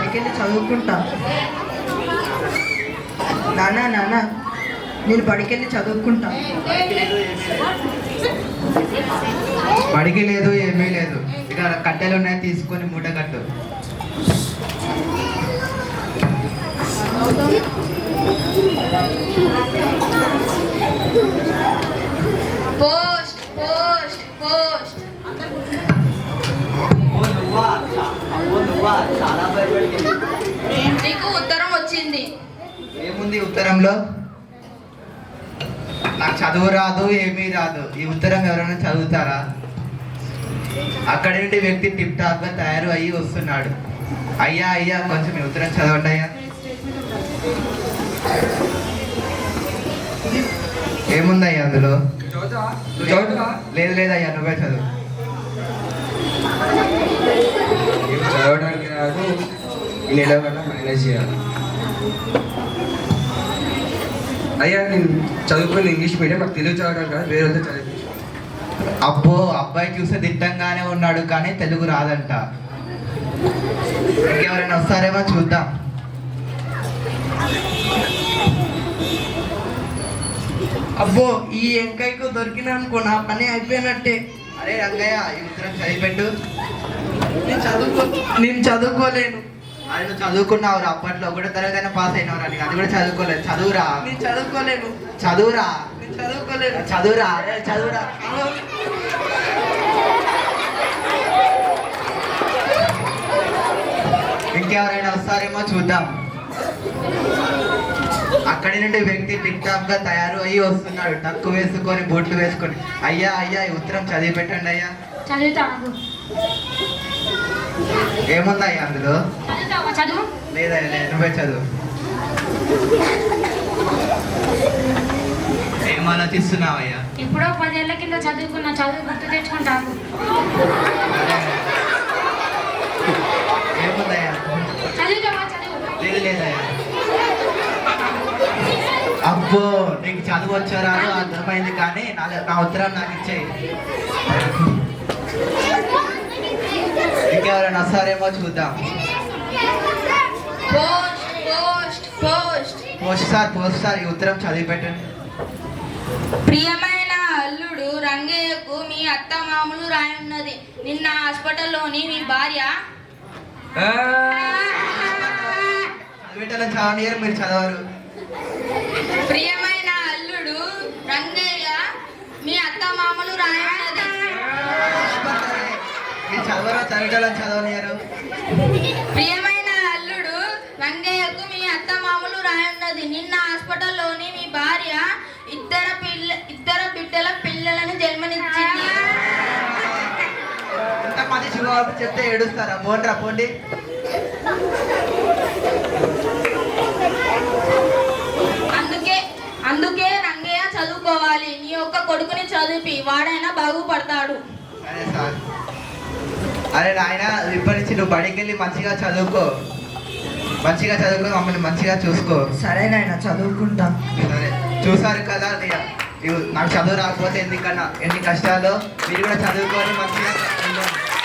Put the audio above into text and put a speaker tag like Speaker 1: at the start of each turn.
Speaker 1: బడికెళ్ళి చదువుకుంటా. నాన్న నాన్న నేను బడికెళ్ళి చదువుకుంటా.
Speaker 2: బడికి లేదు, ఏమీ లేదు. ఇక్కడ కట్టెలు ఉన్నాయి, తీసుకొని మూట కట్టు.
Speaker 3: Post post post. నీకు ఉత్తరం వచ్చింది.
Speaker 2: ఏముంది ఉత్తరంలో? నాకు చదువు రాదు, ఏమీ రాదు. ఈ ఉత్తరం ఎవరైనా చదువుతారా? అక్కడి నుండి వ్యక్తి టిప్ టాప్ గా తయారు అయ్యి వస్తున్నాడు. అయ్యా అయ్యా కొంచెం ఈ ఉత్తరం చదవండి అయ్యా. ఏముందయ్యా అందులో? లేదు లేదయ్యా, నువ్వే చదువు.
Speaker 4: చదవడానికి రాదు, ఈ నెల వల్ల మేనేజ్ చేయాలి. అయ్యా నేను చదువుకుని ఇంగ్లీష్ మీడియం, నాకు తెలుగు చదవడం కాదు, వేరే చదివి.
Speaker 2: అబ్బో, అబ్బాయి చూస్తే దిట్టంగానే ఉన్నాడు కానీ తెలుగు రాదంట. ఇంకెవరైనా వస్తారేమో చూద్దాం.
Speaker 1: అబ్బో, ఈ ఎంకాయకు దొరికిన అనుకో నా పని అయిపోయినట్టే.
Speaker 2: అరే రంగయ్య, ఈ ఉత్తరం చదివిపెట్టు.
Speaker 1: నేను చదువుకోలేను.
Speaker 2: అది నువ్వు చదువుకున్నావు రా, అప్పట్లో ఒకటో తరగతి పాస్ అయినవరా, నీకు అది కూడా చదువుకోలేదు. చదువురా.
Speaker 1: నేను చదువుకోలేను.
Speaker 2: చదువురా.
Speaker 1: నేను చదువుకోలేను.
Speaker 2: చదువురా. చదువురా. ఇంకెవరైనా వస్తారేమో చూద్దాం. అక్కడి నుండి వ్యక్తి టిక్ టాప్ గా తయారు అయ్యి వస్తున్నాడు, టక్కు వేసుకొని బొట్లు వేసుకొని. అయ్యా అయ్యా ఈ ఉత్తరం చదివి పెట్టండి అయ్యా.
Speaker 3: చదువుతాను.
Speaker 2: ఏముందయ్యా అందులో?
Speaker 3: చదువు.
Speaker 2: లేదయ్యా, లేదు, నువ్వే చదువు. ఏం ఆలోచిస్తున్నావయ్యా?
Speaker 3: ఎప్పుడో 10 ఏళ్ల కింద చదువుకున్న చదువు గుర్తు తెచ్చుకుంటాను.
Speaker 2: ఏముందయ్యా?
Speaker 3: చదువుతావా? చదువు.
Speaker 2: లేదు లేదయ్యా. అబ్బో, నీకు చదువు వచ్చారా అర్థమైంది, కానీ నా ఉత్తరం నాకు ఇచ్చేయి. ఇంకెవరైనా వస్తారేమో చూద్దాం.
Speaker 3: Post post post.
Speaker 2: Post sir ఈ ఉత్తరం చదివి పెట్టండి.
Speaker 3: ప్రియమైన అల్లుడు రంగయ్యకు మీ అత్త మామూలు రాయున్నది. నిన్న హాస్పిటల్లోని మీ భార్య
Speaker 2: చదివేటలో చదవనియరు, మీరు చదవరు.
Speaker 3: ప్రియమైన అల్లుడు రంగయ్య మీ అత్త మామూలు రాయున్నది.
Speaker 2: మీరు చదవరా? చదివేటలో చదవనియరు.
Speaker 3: ప్రియమైన అల్లుడు రంగయ్యకు మీ అత్త మామూలు రాయున్నది. నిన్న హాస్పిటల్లోని మీ భార్య ఇద్దరు బిడ్డల పిల్లలను జన్మనిచ్చింది.
Speaker 2: ఇంతమంది శుభవార్త చెప్తే ఏడుస్తారా? పోండ్రా పోండి.
Speaker 3: అందుకే రంగయ్య చదువుకోవాలి. నీ యొక్క కొడుకుని చదివి వాడైనా బాగుపడతాడు.
Speaker 2: సరే సార్. అరే నాయన, ఇప్పటి నుంచి నువ్వు బడికి వెళ్ళి మంచిగా చదువుకో, మమ్మల్ని మంచిగా చూసుకో.
Speaker 1: సరే నాయన, చదువుకుంటా.
Speaker 2: సరే, చూసారు కదా నాకు చదువు రాకపోతే ఎన్ని కష్టాలు. మీరు కూడా చదువుకొని మంచిగా